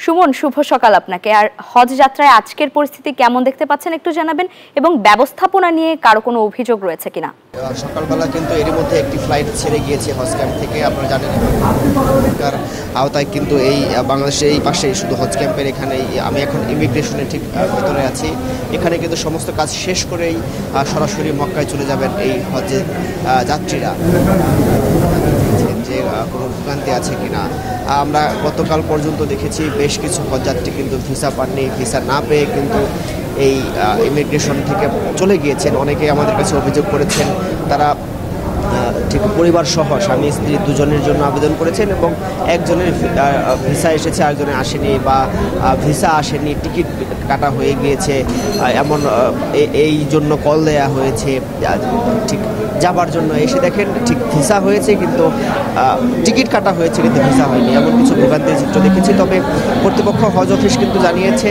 সুমন, শুভ সকাল আপনাকে। আর হজ যাত্রায় আজকের পরিস্থিতি কেমন দেখতে পাচ্ছেন একটু জানাবেন, এবং ব্যবস্থাপনা নিয়ে কারো কোনো অভিযোগ রয়েছে কিনা? সকালবেলা কিন্তু এর মধ্যে একটি ফ্লাইট ছেড়ে গিয়েছে হজ ক্যাম্প থেকে। আপনারা জানেন সরকার আওতায় কিন্তু এই বাংলাদেশের এই পাশে শুধু হজ ক্যাম্পের এখানেই, আমি এখন ইমিগ্রেশনে ঠিক ভেতরে আছি, এখানে কিন্তু সমস্ত কাজ শেষ করেই সরাসরি মক্কায় চলে যাবেন এই হজের যাত্রীরা। যে কোনো ভোগান্তি আছে কিনা, আমরা গতকাল পর্যন্ত দেখেছি বেশ কিছু হজযাত্রী কিন্তু ভিসা পাননি, ভিসা না পেয়ে কিন্তু এই ইমিগ্রেশন থেকে চলে গিয়েছেন। অনেকেই আমাদের কাছে অভিযোগ করেছেন তারা ঠিক পরিবার সহ স্বামী স্ত্রী দুজনের জন্য আবেদন করেছেন এবং একজনের ভিসা এসেছে আরেকজনের আসেনি, বা ভিসা আসেনি, টিকিট কাটা হয়ে গিয়েছে, এমন এই জন্য কল দেয়া হয়েছে ঠিক যাবার জন্য। এসে দেখেন ঠিক ভিসা হয়েছে কিন্তু টিকিট কাটা হয়েছে কিন্তু ভিসা হয়নি, এমন কিছু ভোগান্তির চিত্র দেখেছি। তবে কর্তৃপক্ষ হজ অফিস কিন্তু জানিয়েছে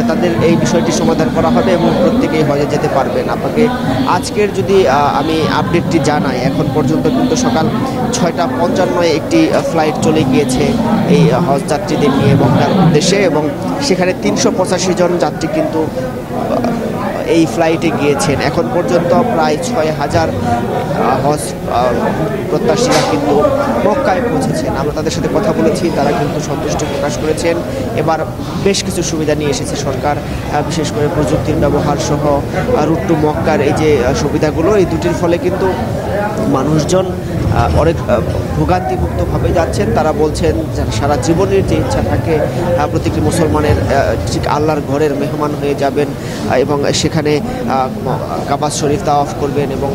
তাদের এই বিষয়টি সমাধান করা হবে এবং প্রত্যেকেই হজে যেতে পারবেন। আপনাকে আজকের যদি আমি আপডেটটি জানাই, এখন পর্যন্ত কিন্তু সকাল 6:55 একটি ফ্লাইট চলে গিয়েছে এই হজ যাত্রীদের নিয়ে মক্কার উদ্দেশ্যে, এবং সেখানে 385 জন যাত্রী কিন্তু এই ফ্লাইটে গিয়েছেন। এখন পর্যন্ত প্রায় 6000 হজ প্রত্যাশীরা কিন্তু মক্কায় পৌঁছেছেন। আমরা তাদের সাথে কথা বলেছি, তারা কিন্তু সন্তুষ্টি প্রকাশ করেছেন। এবার বেশ কিছু সুবিধা নিয়ে এসেছে সরকার, বিশেষ করে প্রযুক্তির ব্যবহার সহ রুট টু মক্কার এই যে সুবিধাগুলো, এই দুটির ফলে কিন্তু মানুষজন অনেক ভোগান্তিমুক্তভাবে যাচ্ছেন। তারা বলছেন সারা জীবনের যে ইচ্ছা থাকে প্রত্যেকটি মুসলমানের ঠিক আল্লাহর ঘরের মেহমান হয়ে যাবেন এবং সেখানে কাবা শরীফ তাওয়াফ করবেন এবং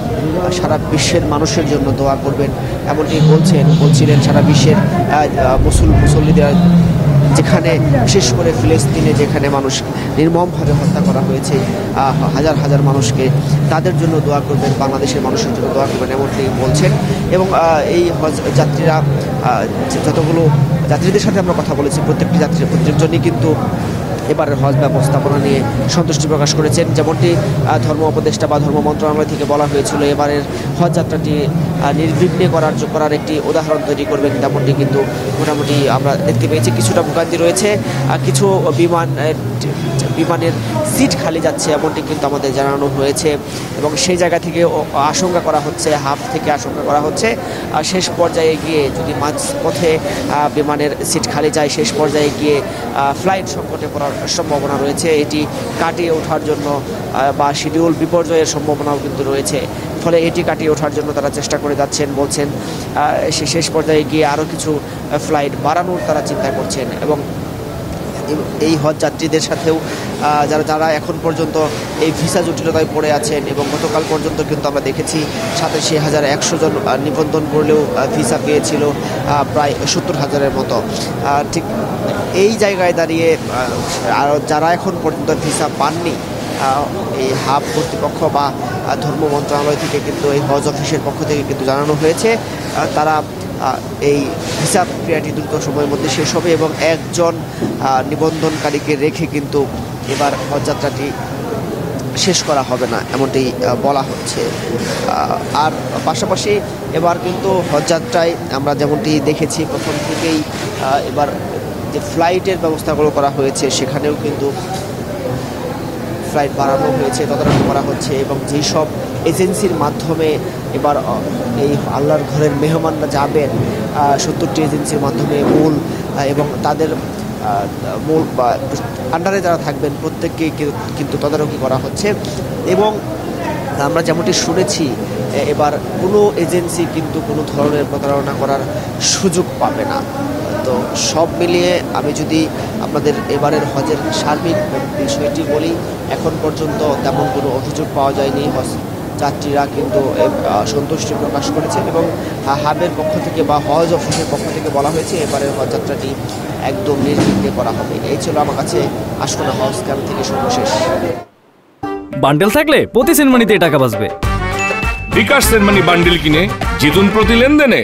সারা বিশ্বের মানুষের জন্য দোয়া করবেন, এমনটি বলছিলেন সারা বিশ্বের মুসল্লিদের, যেখানে বিশেষ করে ফিলিস্তিনে যেখানে মানুষ নির্মমভাবে হত্যা করা হয়েছে হাজার হাজার মানুষকে, তাদের জন্য দোয়া করবেন, বাংলাদেশের মানুষের জন্য দোয়া করবেন, এমনটি বলছেন। এবং এই হজ যাত্রীরা যতগুলো যাত্রীদের সাথে আমরা কথা বলেছি, প্রত্যেকজনই কিন্তু এবারের হজ ব্যবস্থাপনা নিয়ে সন্তুষ্টি প্রকাশ করেছেন। যেমনটি ধর্ম উপদেষ্টা বা ধর্ম মন্ত্রণালয় থেকে বলা হয়েছিল এবারের হজ যাত্রাটি নির্বিঘ্নে করার একটি উদাহরণ তৈরি করবেন, তেমনটি কিন্তু মোটামুটি আমরা দেখতে পেয়েছি। কিছুটা ভোগান্তি রয়েছে, কিছু বিমানের সিট খালি যাচ্ছে এমনটি কিন্তু আমাদের জানানো হয়েছে, এবং সেই জায়গা থেকে আশঙ্কা করা হচ্ছে, হাফ থেকে আশঙ্কা করা হচ্ছে শেষ পর্যায়ে গিয়ে যদি মাঝপথে বিমানের সিট খালি যায়, শেষ পর্যায়ে গিয়ে ফ্লাইট সংকটে পড়ার সম্ভাবনা রয়েছে। এটি কাটিয়ে ওঠার জন্য বা শিডিউল বিপর্যয়ের সম্ভাবনাও কিন্তু রয়েছে, ফলে এটি কাটিয়ে ওঠার জন্য তারা চেষ্টা করে যাচ্ছেন। বলছেন শেষ পর্যায়ে গিয়ে আরও কিছু ফ্লাইট বাড়ানোর তারা চিন্তা করছেন। এবং এই হজ যাত্রীদের সাথেও যারা এখন পর্যন্ত এই ভিসা জটিলতায় পড়ে আছেন, এবং গতকাল পর্যন্ত কিন্তু আমরা দেখেছি 87,100 জন নিবন্ধন করলেও ভিসা পেয়েছিল প্রায় 70,000-এর মতো। ঠিক এই জায়গায় দাঁড়িয়ে আর যারা এখন পর্যন্ত ভিসা পাননি, এই হাব কর্তৃপক্ষ বা ধর্ম মন্ত্রণালয় থেকে কিন্তু এই হজ অফিসের পক্ষ থেকে কিন্তু জানানো হয়েছে তারা এই ভিসা প্রক্রিয়াটি দ্রুত সময়ের মধ্যে শেষ হবে এবং একজন নিবন্ধনকারীকে রেখে কিন্তু এবার হজযাত্রাটি শেষ করা হবে না, এমনটি বলা হচ্ছে। আর পাশাপাশি এবার কিন্তু হজযাত্রায় আমরা যেমনটি দেখেছি প্রথম থেকেই, এবার যে ফ্লাইটের ব্যবস্থাগুলো করা হয়েছে সেখানেও কিন্তু ফ্লাইট বাড়ানো হয়েছে, তদারকি করা হচ্ছে, এবং যেই সব এজেন্সির মাধ্যমে এবার এই আল্লাহর ঘরের মেহমানরা যাবেন, 70টি এজেন্সির মাধ্যমে মূল এবং তাদের মূল বা আন্ডারে যারা থাকবেন প্রত্যেককেই কিন্তু তদারকি করা হচ্ছে। এবং আমরা যেমনটি শুনেছি এবার কোনো এজেন্সি কিন্তু কোনো ধরনের প্রতারণা করার সুযোগ পাবে না। তো সব মিলিয়ে আমি যদি আপনাদের এবারের হজের সার্বিক বিষয়টি বলি, এখন পর্যন্ত তেমন কোনো অভিযোগ পাওয়া যায়নি। হজ যাত্রীরা কিন্তু সন্তুষ্টি প্রকাশ করেছেন এবং হাবের পক্ষ থেকে বা হজ অফিসের পক্ষ থেকে বলা হয়েছে এবারের হজযাত্রাটি একদম নির্বিঘ্নে করা হবে। এই ছিল আমার কাছে আশকোনা হজ ক্যাম্প থেকে সর্বশেষ। বান্ডেল থাকলে প্রতি সেনমানিতে টাকা বাঁচবে। বিকাশ সেনমানি বান্ডেল কিনে জিতুন প্রতি লেনদেনে।